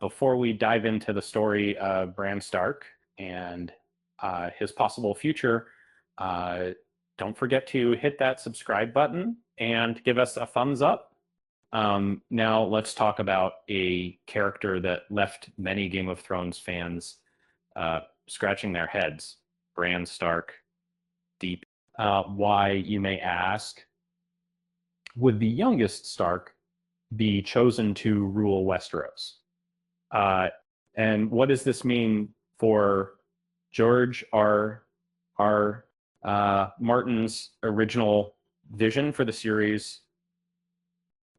Before we dive into the story of Bran Stark and his possible future, uh, don't forget to hit that subscribe button and give us a thumbs up. Now let's talk about a character that left many Game of Thrones fans scratching their heads. Bran Stark, deep. Why, you may ask, would the youngest Stark be chosen to rule Westeros? Uh, and what does this mean for George R. Martin's original vision for the series?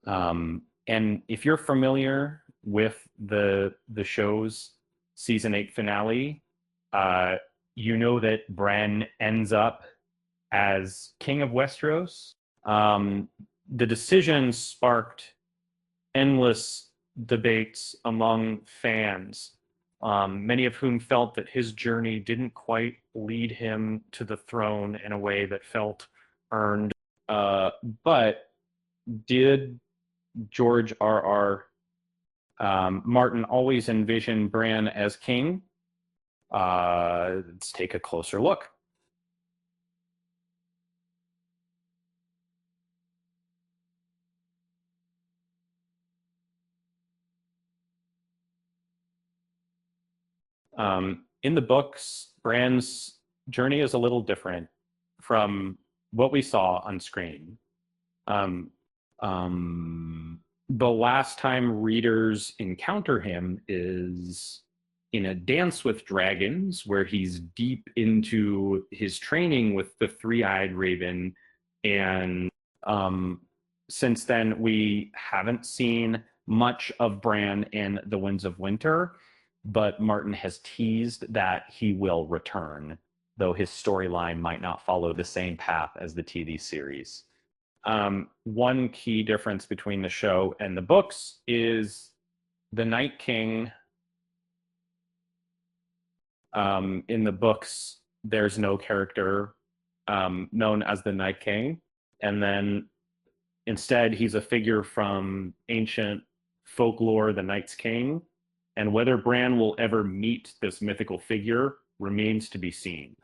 And if you're familiar with the show's season 8 finale, you know that Bran ends up as King of Westeros. The decision sparked endless debates among fans, many of whom felt that his journey didn't quite lead him to the throne in a way that felt earned. But did George R. Martin always envision Bran as king? Let's take a closer look. In the books, Bran's journey is a little different from what we saw on screen. Um, the last time readers encounter him is in A Dance with Dragons, where he's deep into his training with the three-eyed raven. And since then, we haven't seen much of Bran in The Winds of Winter, but Martin has teased that he will return, though his storyline might not follow the same path as the TV series. One key difference between the show and the books is the Night King. In the books, there's no character known as the Night King. And then instead, he's a figure from ancient folklore, the Night's King. And whether Bran will ever meet this mythical figure remains to be seen.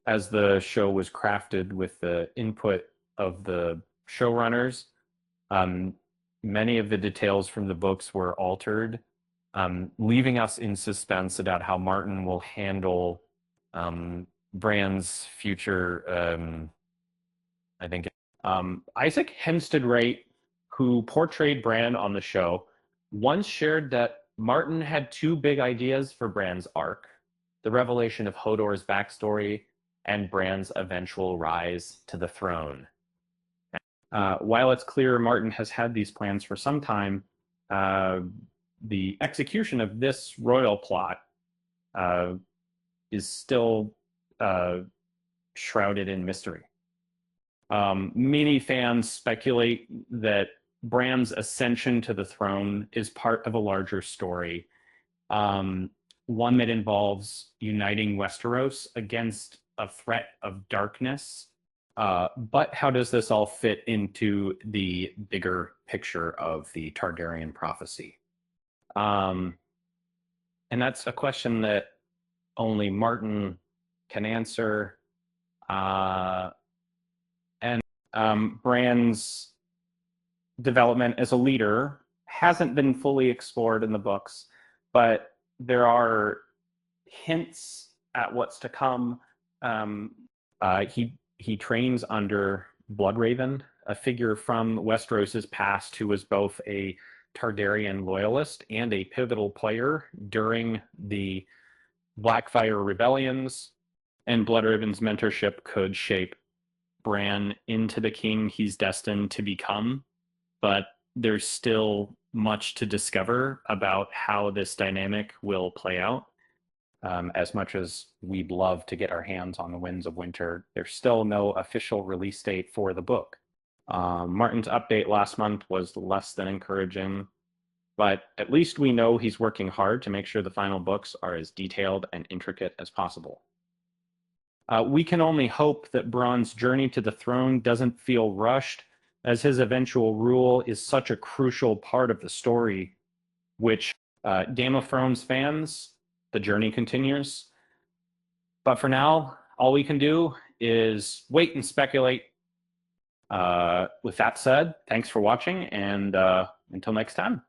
As the show was crafted with the input of the showrunners, many of the details from the books were altered, leaving us in suspense about how Martin will handle Bran's future. I think Isaac Hempstead Wright, who portrayed Bran on the show, once shared that Martin had two big ideas for Bran's arc: the revelation of Hodor's backstory and Bran's eventual rise to the throne. While it's clear Martin has had these plans for some time, the execution of this royal plot is still shrouded in mystery. Many fans speculate that Bran's ascension to the throne is part of a larger story, one that involves uniting Westeros against a threat of darkness. But how does this all fit into the bigger picture of the Targaryen prophecy? And that's a question that only Martin can answer. Bran's development as a leader hasn't been fully explored in the books, but there are hints at what's to come. He trains under Bloodraven, a figure from Westeros's past who was both a Targaryen loyalist and a pivotal player during the Blackfire rebellions, and Bloodraven's mentorship could shape Bran into the king he's destined to become. But there's still much to discover about how this dynamic will play out. As much as we'd love to get our hands on The Winds of Winter, there's still no official release date for the book. Martin's update last month was less than encouraging, but at least we know he's working hard to make sure the final books are as detailed and intricate as possible. We can only hope that Bran's journey to the throne doesn't feel rushed, as his eventual rule is such a crucial part of the story. which Game of Thrones fans, the journey continues. But for now, all we can do is wait and speculate. With that said, thanks for watching, and until next time.